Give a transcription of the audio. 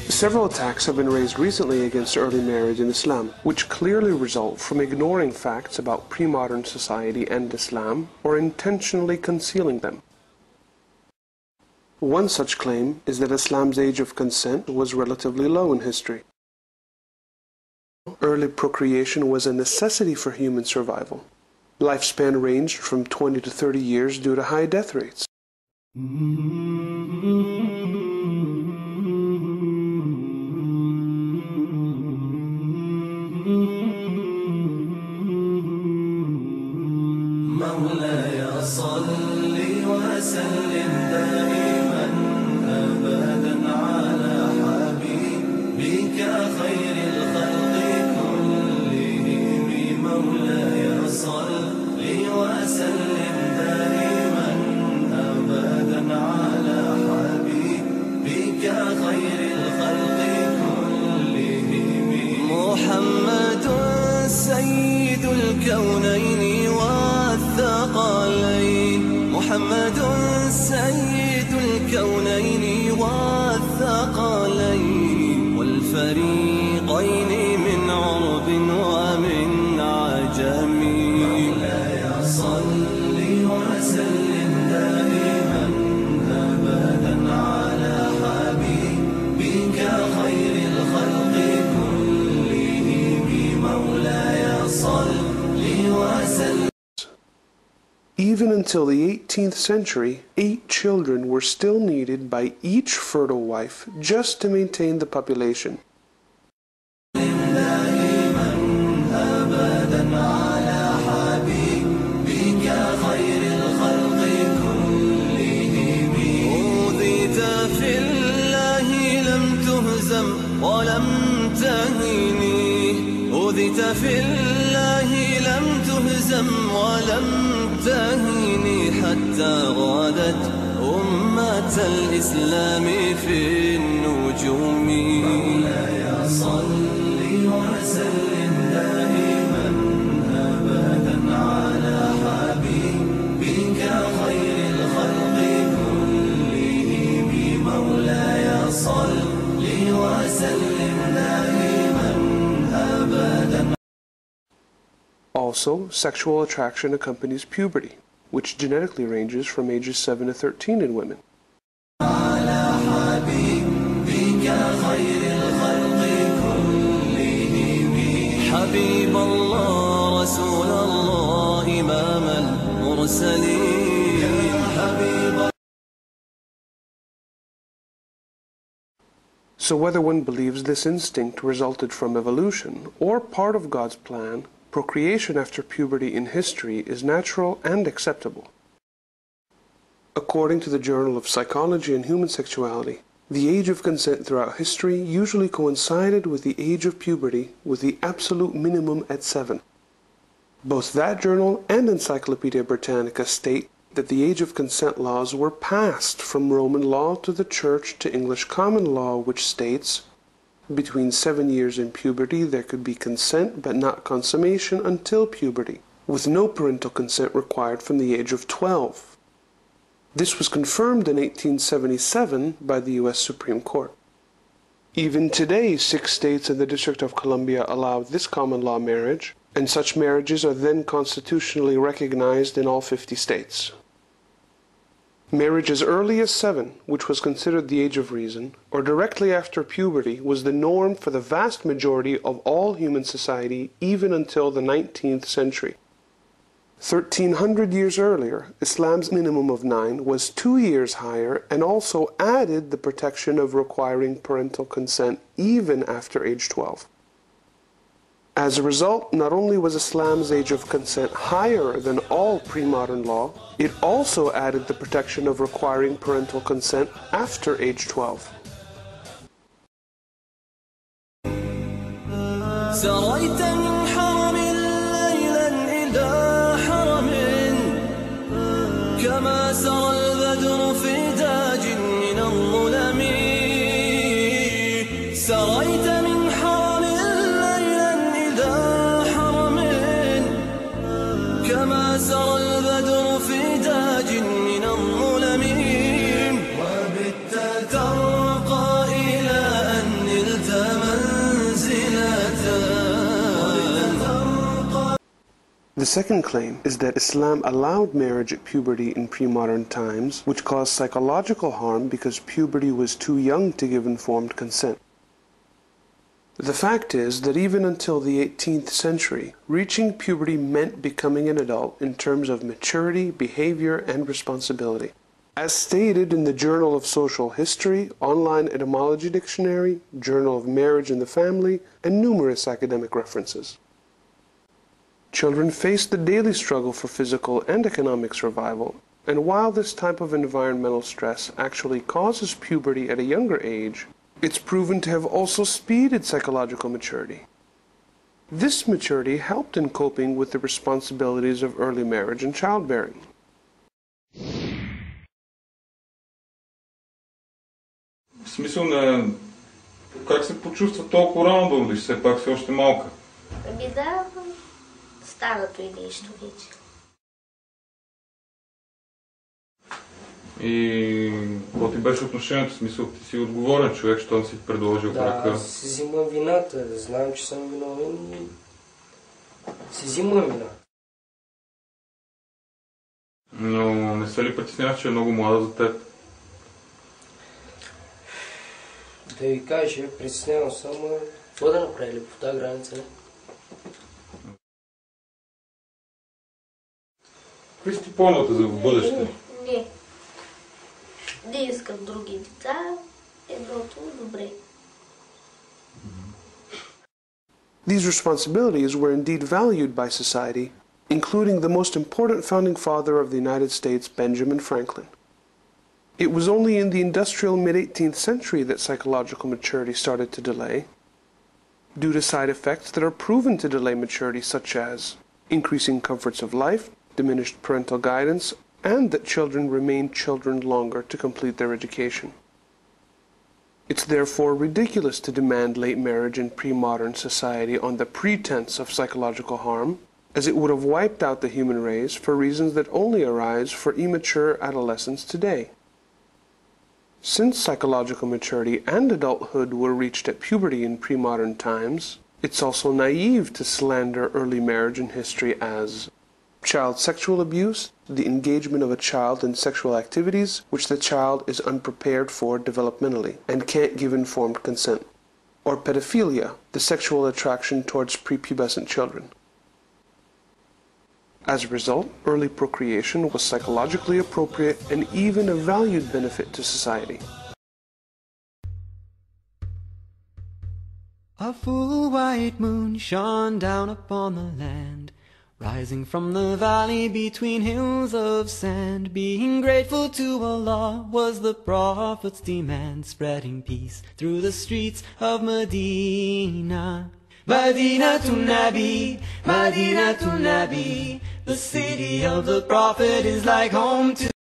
Several attacks have been raised recently against early marriage in Islam, which clearly result from ignoring facts about pre-modern society and Islam, or intentionally concealing them. One such claim is that Islam's age of consent was relatively low in history. Early procreation was a necessity for human survival. Lifespan ranged from 20 to 30 years due to high death rates. مولاي صل وسلم دائما أبدا على حبيبك خير الخلق كلهم مولاي صل وسلم دائما أبدا على حبيبك خير الخلق كلهم محمد سيد الكونين والثقلين محمد سيد الكونين والثقلين والفريقين من عرب ومن عجم مولاي صل وسلم دائما أبدا على حبيبك خير الخلق كلهم مولاي صل وسلم. Even until the 18th century, 8 children were still needed by each fertile wife just to maintain the population. أوذيت في الله لم تهزم ولم تهني حتى غادت أمة الإسلام في النجوم مولاي صل وسلم دائما أبدا على حبيبك خير الخلق كلهم مولاي صل وسلم دائما أبدا. Also, sexual attraction accompanies puberty, which genetically ranges from ages 7 to 13 in women. So whether one believes this instinct resulted from evolution or part of God's plan, procreation after puberty in history is natural and acceptable. According to the Journal of Psychology and Human Sexuality, the age of consent throughout history usually coincided with the age of puberty, with the absolute minimum at 7. Both that journal and Encyclopedia Britannica state that the age of consent laws were passed from Roman law to the Church to English common law, which states, between 7 years in puberty there could be consent but not consummation until puberty, with no parental consent required from the age of 12. This was confirmed in 1877 by the U.S. Supreme Court. Even today, 6 states and the District of Columbia allow this common law marriage, and such marriages are then constitutionally recognized in all 50 states. Marriage as early as 7, which was considered the age of reason, or directly after puberty, was the norm for the vast majority of all human society even until the 19th century. 1300 years earlier, Islam's minimum of 9 was 2 years higher and also added the protection of requiring parental consent even after age 12. As a result, not only was Islam's age of consent higher than all pre-modern law, it also added the protection of requiring parental consent after age 12. The second claim is that Islam allowed marriage at puberty in pre-modern times, which caused psychological harm because puberty was too young to give informed consent. The fact is that even until the 18th century, reaching puberty meant becoming an adult in terms of maturity, behavior, and responsibility. As stated in the Journal of Social History, Online Etymology Dictionary, Journal of Marriage and the Family, and numerous academic references. Children face the daily struggle for physical and economic survival, and while this type of environmental stress actually causes puberty at a younger age, it's proven to have also speeded psychological maturity. This maturity helped in coping with the responsibilities of early marriage and childbearing. В смисъл на как се почувства толкова рано да родиш, все пак си още малка? Ами да, старото и нещо вече. И какво ти беше отношението? В смисъл, ти си отговорен човек, щом си предложил брака? Да, аз си взимам вината, знам, че съм виновен и си взимам вината. Но не се ли притесняваш, че е много млада за теб? Да ви кажа, притеснявам само какво да направили по тази граница. Какви си ти плановете за в бъдеще? Не искам други деца, едното добре. These responsibilities were indeed valued by society, including the most important founding father of the United States, Benjamin Franklin. It was only in the industrial mid-18th century that psychological maturity started to delay, due to side effects that are proven to delay maturity, such as increasing comforts of life, diminished parental guidance, and that children remain children longer to complete their education. It's therefore ridiculous to demand late marriage in pre-modern society on the pretense of psychological harm, as it would have wiped out the human race for reasons that only arise for immature adolescents today. Since psychological maturity and adulthood were reached at puberty in pre-modern times, it's also naive to slander early marriage in history as child sexual abuse, the engagement of a child in sexual activities which the child is unprepared for developmentally and can't give informed consent, or pedophilia, the sexual attraction towards prepubescent children. As a result, early procreation was psychologically appropriate and even a valued benefit to society. A full white moon shone down upon the land, rising from the valley between hills of sand. Being grateful to Allah was the Prophet's demand, spreading peace through the streets of Medina. Medina to Nabi, Medina to Nabi, the city of the Prophet is like home to